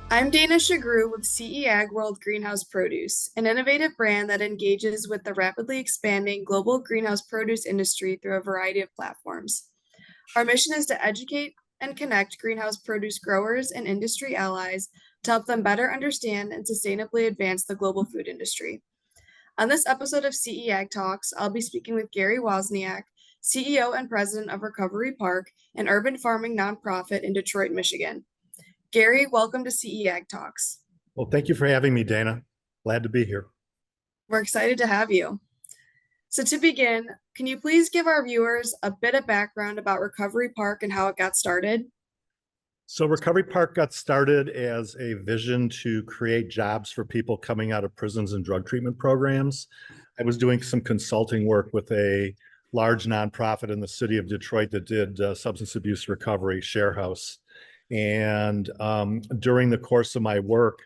I'm Dana Shagru with CEAg World Greenhouse Produce, an innovative brand that engages with the rapidly expanding global greenhouse produce industry through a variety of platforms. Our mission is to educate and connect greenhouse produce growers and industry allies to help them better understand and sustainably advance the global food industry. On this episode of CEAg Talks, I'll be speaking with Gary Wozniak, CEO and president of Recovery Park, an urban farming nonprofit in Detroit, Michigan. Gary, welcome to CEAg Talks. Well, thank you for having me, Dana. Glad to be here. We're excited to have you. So to begin, can you please give our viewers a bit of background about Recovery Park and how it got started? So Recovery Park got started as a vision to create jobs for people coming out of prisons and drug treatment programs. I was doing some consulting work with a large nonprofit in the city of Detroit that did substance abuse recovery, Share House. And during the course of my work,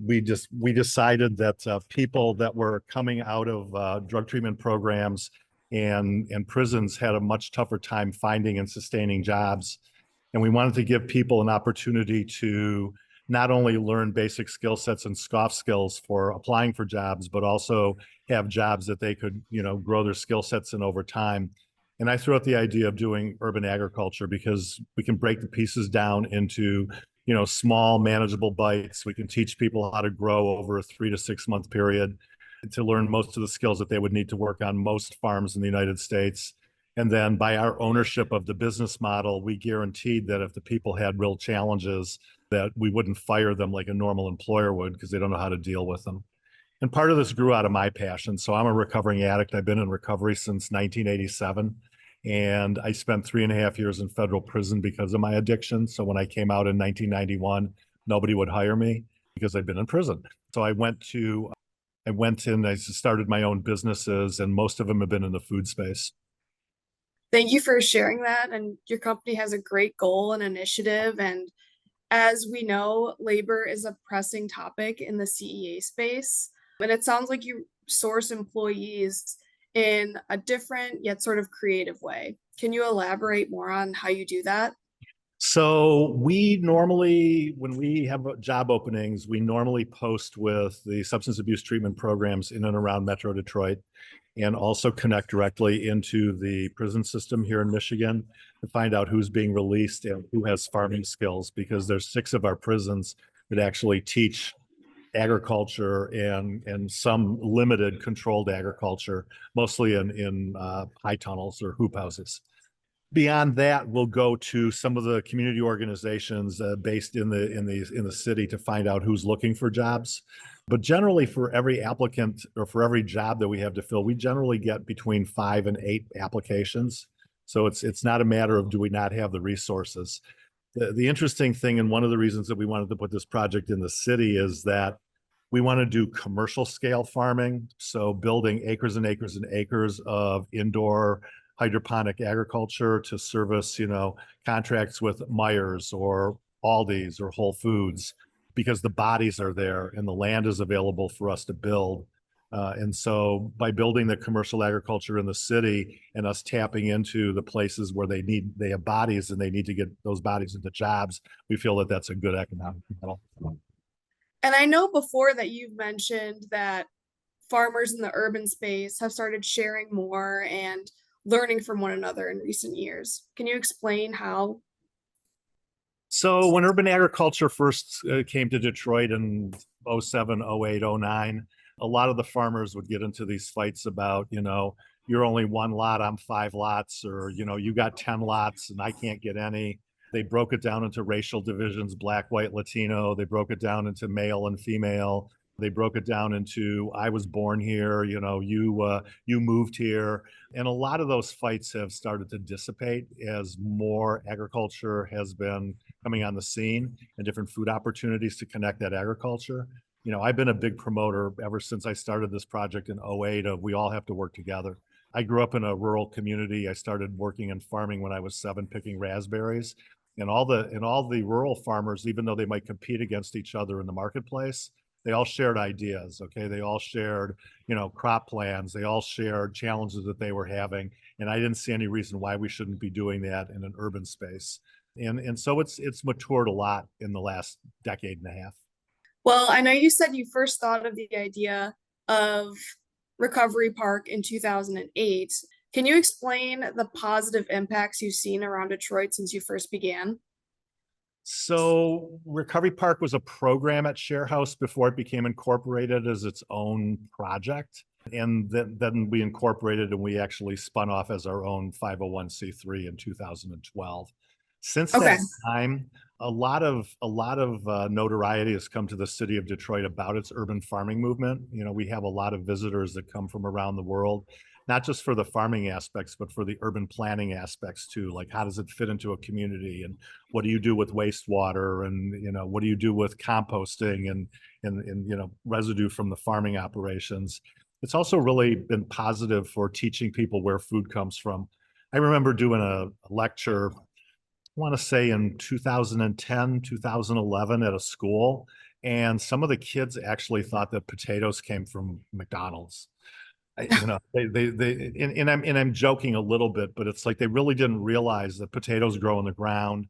we decided that people that were coming out of drug treatment programs and prisons had a much tougher time finding and sustaining jobs. And we wanted to give people an opportunity to not only learn basic skill sets and soft skills for applying for jobs, but also have jobs that they could, grow their skill sets in over time. And I threw out the idea of doing urban agriculture because we can break the pieces down into, small manageable bites. We can teach people how to grow over a 3 to 6 month period to learn most of the skills that they would need to work on most farms in the United States. And then by our ownership of the business model, we guaranteed that if the people had real challenges, that we wouldn't fire them like a normal employer would because they don't know how to deal with them. And part of this grew out of my passion. So I'm a recovering addict. I've been in recovery since 1987. And I spent 3.5 years in federal prison because of my addiction. So when I came out in 1991, nobody would hire me because I'd been in prison. So I went and I started my own businesses, and most of them have been in the food space. Thank you for sharing that. And your company has a great goal and initiative. And as we know, labor is a pressing topic in the CEA space. And it sounds like you source employees in a different yet sort of creative way. Can you elaborate more on how you do that? So we normally, when we have job openings, we normally post with the substance abuse treatment programs in and around Metro Detroit, and also connect directly into the prison system here in Michigan to find out who's being released and who has farming skills, because there's 6 of our prisons that actually teach agriculture and some limited controlled agriculture, mostly in high tunnels or hoop houses. Beyond that, we'll go to some of the community organizations based in the city to find out who's looking for jobs. But generally, for every applicant or for every job that we have to fill, we generally get between 5 and 8 applications. So it's not a matter of do we not have the resources. The interesting thing, and one of the reasons that we wanted to put this project in the city, is that we want to do commercial scale farming. So building acres and acres and acres of indoor hydroponic agriculture to service, contracts with Myers or Aldi's or Whole Foods, because the bodies are there and the land is available for us to build. And so by building the commercial agriculture in the city and us tapping into the places where they have bodies and they need to get those bodies into jobs, we feel that that's a good economic model. And I know before that you've mentioned that farmers in the urban space have started sharing more and learning from one another in recent years. Can you explain how? So when urban agriculture first came to Detroit in 07, 08, 09, a lot of the farmers would get into these fights about, you're only 1 lot, I'm 5 lots, or, you got 10 lots and I can't get any. They broke it down into racial divisions, Black, white, Latino. They broke it down into male and female. They broke it down into I was born here, you moved here. And a lot of those fights have started to dissipate as more agriculture has been coming on the scene and different food opportunities to connect that agriculture. I've been a big promoter ever since I started this project in 08 of we all have to work together. I grew up in a rural community. I started working in farming when I was 7, picking raspberries. And all the rural farmers, even though they might compete against each other in the marketplace, they all shared ideas. Okay, they all shared, crop plans. They all shared challenges that they were having, and I didn't see any reason why we shouldn't be doing that in an urban space. And so it's matured a lot in the last decade and a half. Well, I know you said you first thought of the idea of Recovery Park in 2008. Can you explain the positive impacts you've seen around Detroit since you first began? So Recovery Park was a program at Share House before it became incorporated as its own project. And then we incorporated and we actually spun off as our own 501c3 in 2012. Since Okay. that time, a lot of notoriety has come to the city of Detroit about its urban farming movement. You know, we have a lot of visitors that come from around the world, not just for the farming aspects, but for the urban planning aspects too. Like, how does it fit into a community, and what do you do with wastewater, and you know, what do you do with composting and you know, residue from the farming operations. It's also really been positive for teaching people where food comes from. I remember doing a lecture, I want to say in 2010, 2011 at a school, and some of the kids actually thought that potatoes came from McDonald's. You know, I'm joking a little bit, but it's like they really didn't realize that potatoes grow in the ground,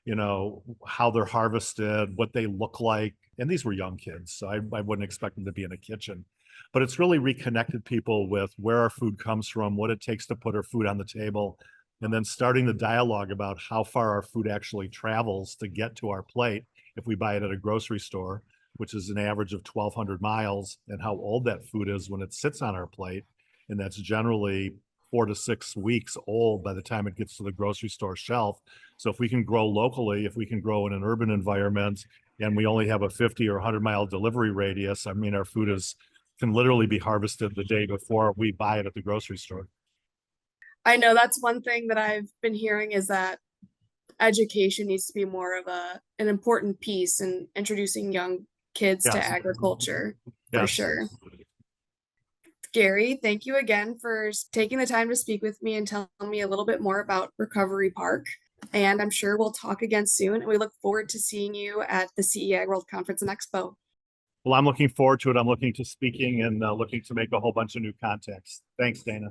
you know, how they're harvested, what they look like. And these were young kids, so I wouldn't expect them to be in a kitchen. But it's really reconnected people with where our food comes from, what it takes to put our food on the table, and then starting the dialogue about how far our food actually travels to get to our plate if we buy it at a grocery store, which is an average of 1,200 miles, and how old that food is when it sits on our plate. And that's generally 4 to 6 weeks old by the time it gets to the grocery store shelf. So if we can grow locally, if we can grow in an urban environment, and we only have a 50 or 100-mile delivery radius, I mean, our food can literally be harvested the day before we buy it at the grocery store. I know that's one thing that I've been hearing is that education needs to be more of an important piece in introducing young kids to Yes. agriculture for Yes. sure. Gary, thank you again for taking the time to speak with me and telling me a little bit more about Recovery Park. And I'm sure we'll talk again soon. And we look forward to seeing you at the CEAg World Conference and Expo. Well, I'm looking forward to it. I'm looking to speaking and looking to make a whole bunch of new contacts. Thanks, Dana.